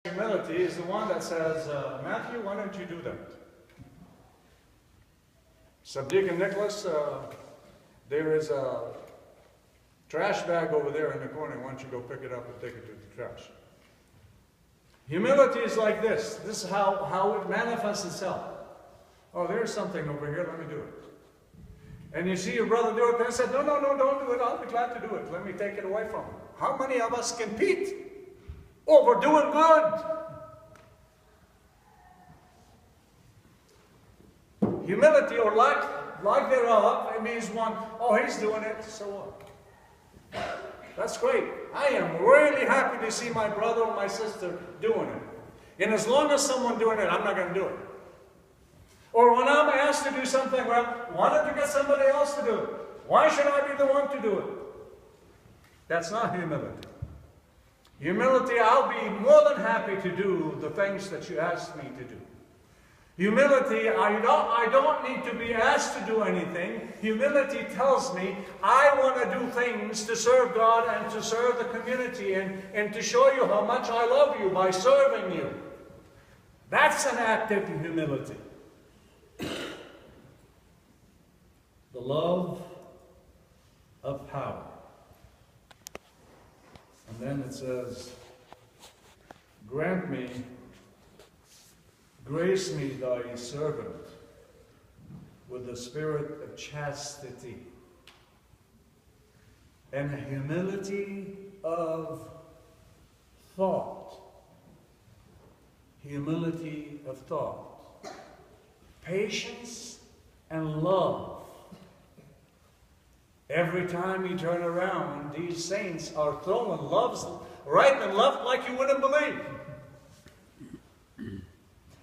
Humility is the one that says, Matthew, why don't you do that? Subdeacon Nicholas, there is a trash bag over there in the corner. Why don't you go pick it up and take it to the trash? Humility is like this. This is how it manifests itself. Oh, there's something over here. Let me do it. And you see your brother do it, and said, no, don't do it. I'll be glad to do it. Let me take it away from him. How many of us compete over doing good? Humility or lack thereof, it means one, oh, he's doing it, so what? That's great. I am really happy to see my brother or my sister doing it. And as long as someone doing it, I'm not going to do it. Or when I'm asked to do something, well, why don't you get somebody else to do it? Why should I be the one to do it? That's not humility. Humility, I'll be more than happy to do the things that you ask me to do. Humility, I don't need to be asked to do anything. Humility tells me I want to do things to serve God and to serve the community and to show you how much I love you by serving you. That's an act of humility. The love of power. And then it says, grant me, grace me thy servant with the spirit of chastity and humility of thought. Humility of thought. Patience and love. Every time you turn around, these saints are throwing loves right and left like you wouldn't believe.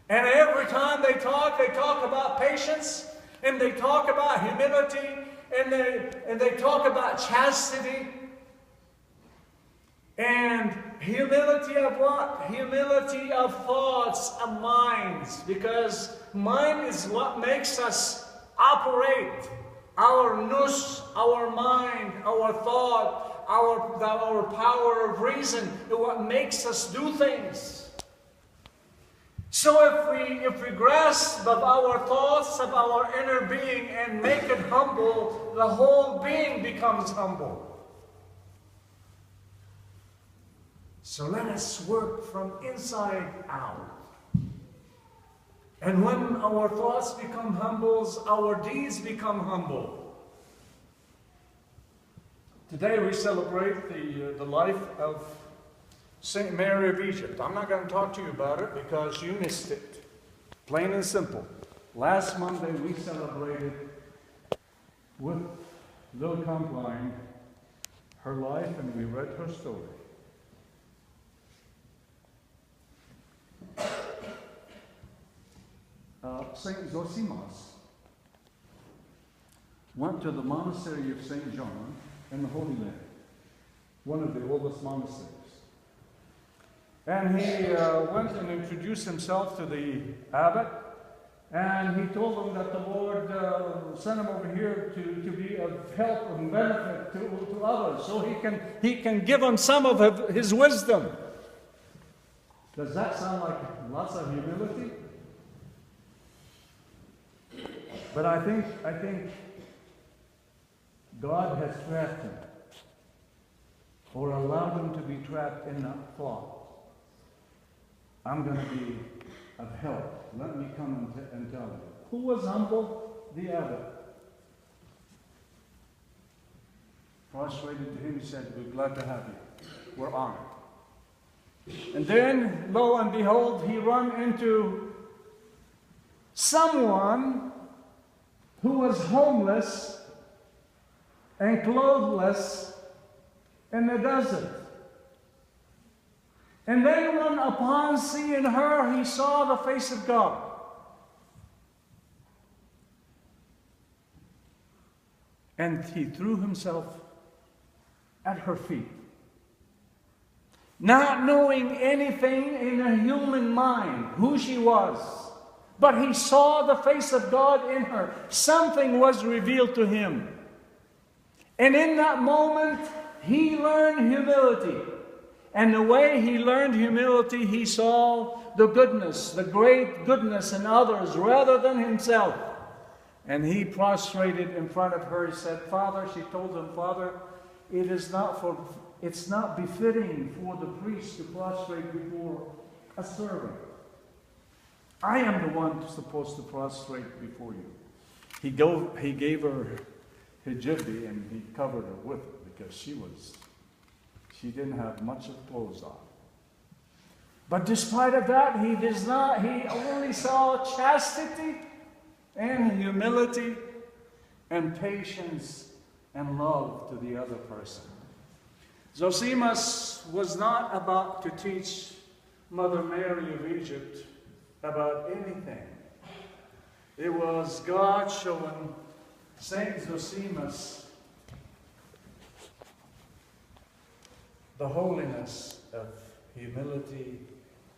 And every time they talk about patience, and they talk about humility, and they talk about chastity. And humility of what? Humility of thoughts and minds. Because mind is what makes us operate. Our nous, our mind, our thought, our power of reason, what makes us do things. So if we grasp of our thoughts, of our inner being, and make it humble, the whole being becomes humble. So let us work from inside out. And when our thoughts become humble, our deeds become humble. Today we celebrate the life of Saint Mary of Egypt. I'm not going to talk to you about it because you missed it. Plain and simple. Last Monday we celebrated with Lil Compline her life, and we read her story. Saint Zosimas went to the monastery of St. John in the Holy Land, one of the oldest monasteries. And he went and introduced himself to the abbot, and he told him that the Lord sent him over here to be of help and benefit to others, so he can give them some of his wisdom. Does that sound like lots of humility? But I think God has trapped him, or allowed him to be trapped in that thought. I'm going to be of help. Let me come and tell you. Who was humble? The abbot. Prostrated to him, he said, we're glad to have you. We're honored. And then, lo and behold, he ran into someone who was homeless and clothless in the desert. And then when upon seeing her, he saw the face of God. And he threw himself at her feet. Not knowing anything in a human mind, who she was. But he saw the face of God in her. Something was revealed to him. And in that moment, he learned humility. And the way he learned humility, he saw the goodness, the great goodness in others rather than himself. And he prostrated in front of her. He said, Father, she told him, Father, it's not befitting for the priest to prostrate before a servant. I am the one who's supposed to prostrate before you. He gave her hijab and he covered her with it because she didn't have much of clothes on. But despite of that, he only saw chastity and humility and patience and love to the other person. Zosimus was not about to teach Mother Mary of Egypt about anything. It was God showing Saint Zosimus the holiness of humility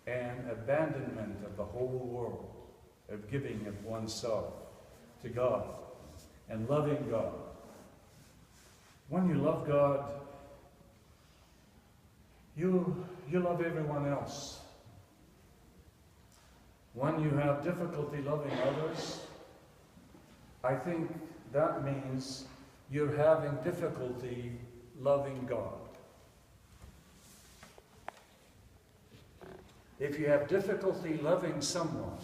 and abandonment of the whole world, of giving of oneself to God and loving God. When you love God, you love everyone else. When you have difficulty loving others, I think that means you're having difficulty loving God. If you have difficulty loving someone,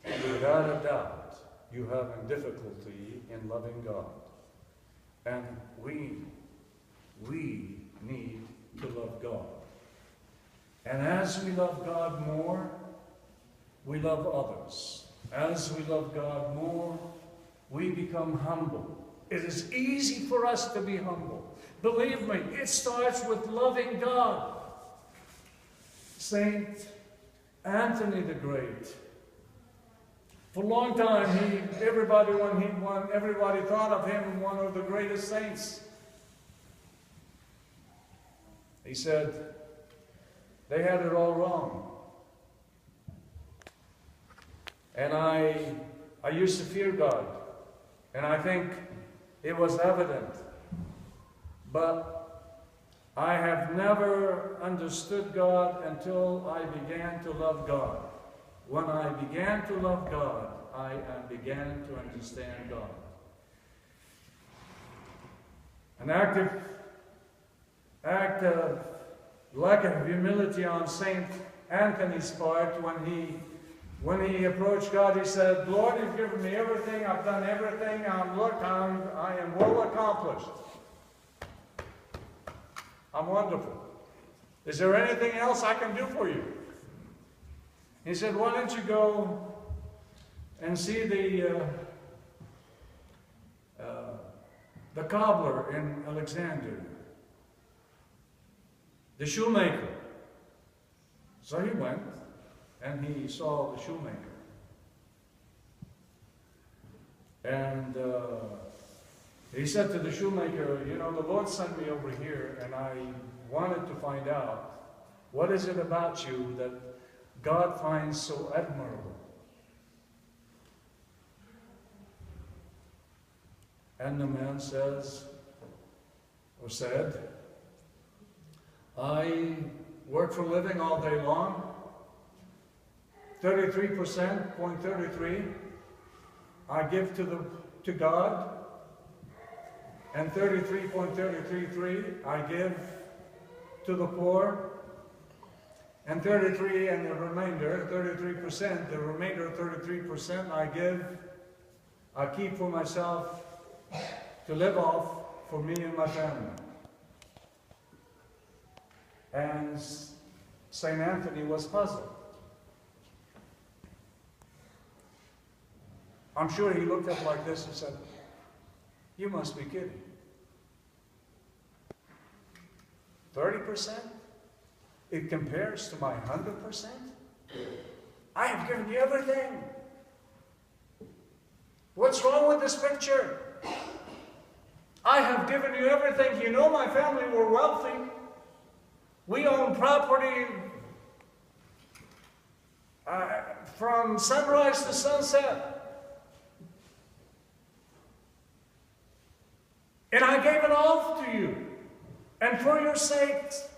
without a doubt, you're having difficulty in loving God. And we need to love God. And as we love God more, we love others. As we love God more, we become humble. It is easy for us to be humble. Believe me, it starts with loving God. Saint Anthony the Great. For a long time, everybody thought of him one of the greatest saints. He said, they had it all wrong. And I used to fear God. And I think it was evident. But I have never understood God until I began to love God. When I began to love God, I began to understand God. An act of lack of humility on Saint Anthony's part when he approached God. He said, Lord, you've given me everything, I've done everything, I am well accomplished. I'm wonderful. Is there anything else I can do for you? He said, why don't you go and see the cobbler in Alexandria, the shoemaker. So he went and he saw the shoemaker. And he said to the shoemaker, you know, the Lord sent me over here and I wanted to find out, what is it about you that God finds so admirable? And the man said, I work for a living all day long, 33%, I give to God, and 33.33 I give to the poor, and 33 and the remainder, 33%, the remainder 33% I keep for myself to live off for me and my family. And St. Anthony was puzzled. I'm sure he looked up like this and said, you must be kidding. 30%? It compares to my 100%? I have given you everything. What's wrong with this picture? I have given you everything. You know my family were wealthy. We own property from sunrise to sunset. And I gave it all to you. And for your sakes,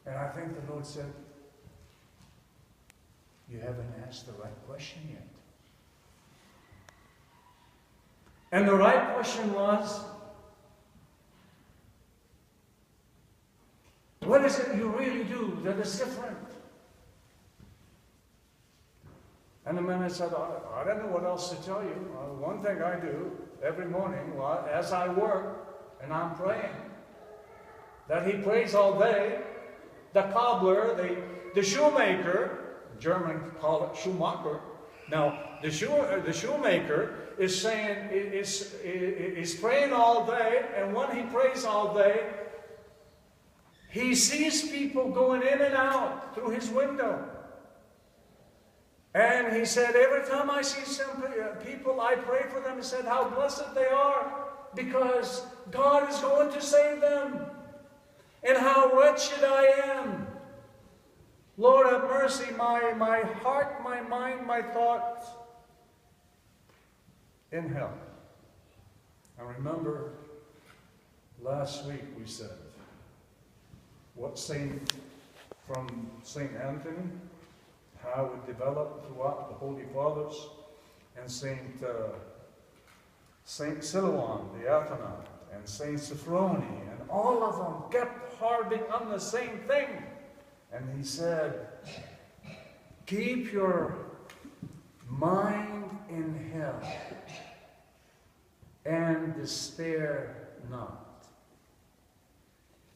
And I think the Lord said, you haven't asked the right question yet. And the right question was, what is it you really do that is different? And the man said, I don't know what else to tell you. One thing I do every morning as I work and I'm praying, that he prays all day. The cobbler, the shoemaker, German call it Schuhmacher. Now, the shoemaker is saying, is praying all day, and when he prays all day, he sees people going in and out through his window. And he said, every time I see some people, I pray for them. He said, how blessed they are, because God is going to save them. And how wretched I am. Lord, have mercy, my heart, my mind, my thoughts in hell. I remember last week we said what from St. Anthony, how it developed throughout the Holy Fathers, and St. Silouan, the Athonite, and St. Sophrony, and all of them kept harping on the same thing. And he said, keep your mind in hell and despair not.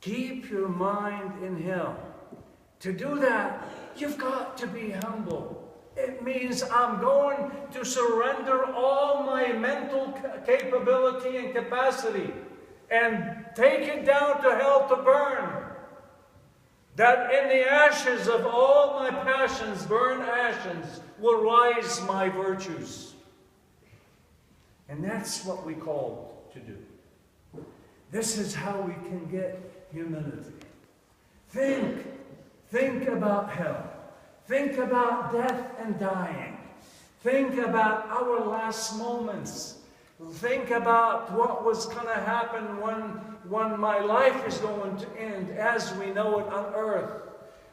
Keep your mind in hell. To do that, you've got to be humble. It means I'm going to surrender all my mental capability and capacity and take it down to hell to burn. That in the ashes of all my passions, burn ashes, will rise my virtues. And that's what we call to do. This is how we can get humility. Think about hell. Think about death and dying. Think about our last moments. Think about what was going to happen when my life is going to end as we know it on earth.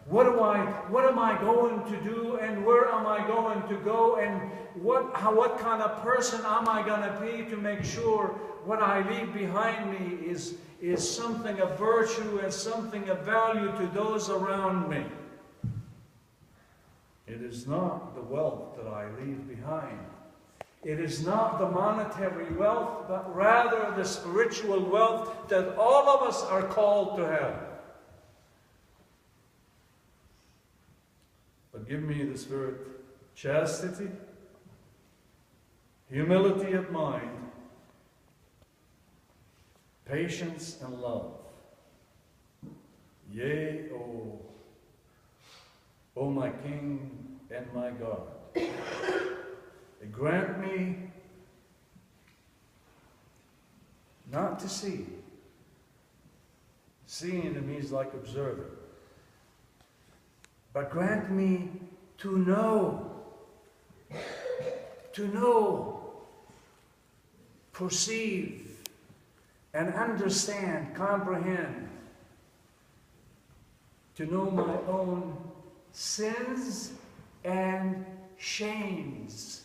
What am I going to do, and where am I going to go, and what kind of person am I going to be to make sure what I leave behind me is something of virtue and something of value to those around me. It is not the wealth that I leave behind. It is not the monetary wealth, but rather the spiritual wealth that all of us are called to have. But give me the spirit, chastity, humility of mind, patience and love. Yea, O my King and my God. Grant me not to see. Seeing to me is like observing. But grant me to know, perceive, and understand, comprehend, to know my own sins and shames.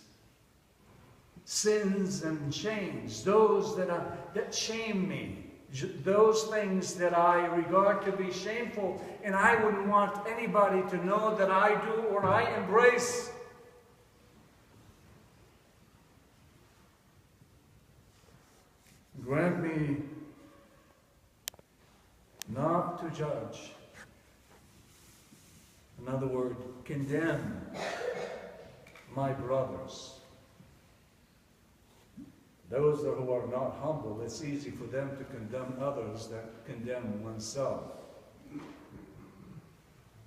Sins and shames, those that shame me, those things that I regard to be shameful, and I wouldn't want anybody to know that I do or I embrace. Grant me not to judge. In other words, condemn my brothers. Those who are not humble, it's easy for them to condemn others than condemn oneself.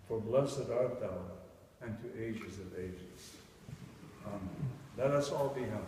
For blessed art thou unto ages of ages. Let us all be humble.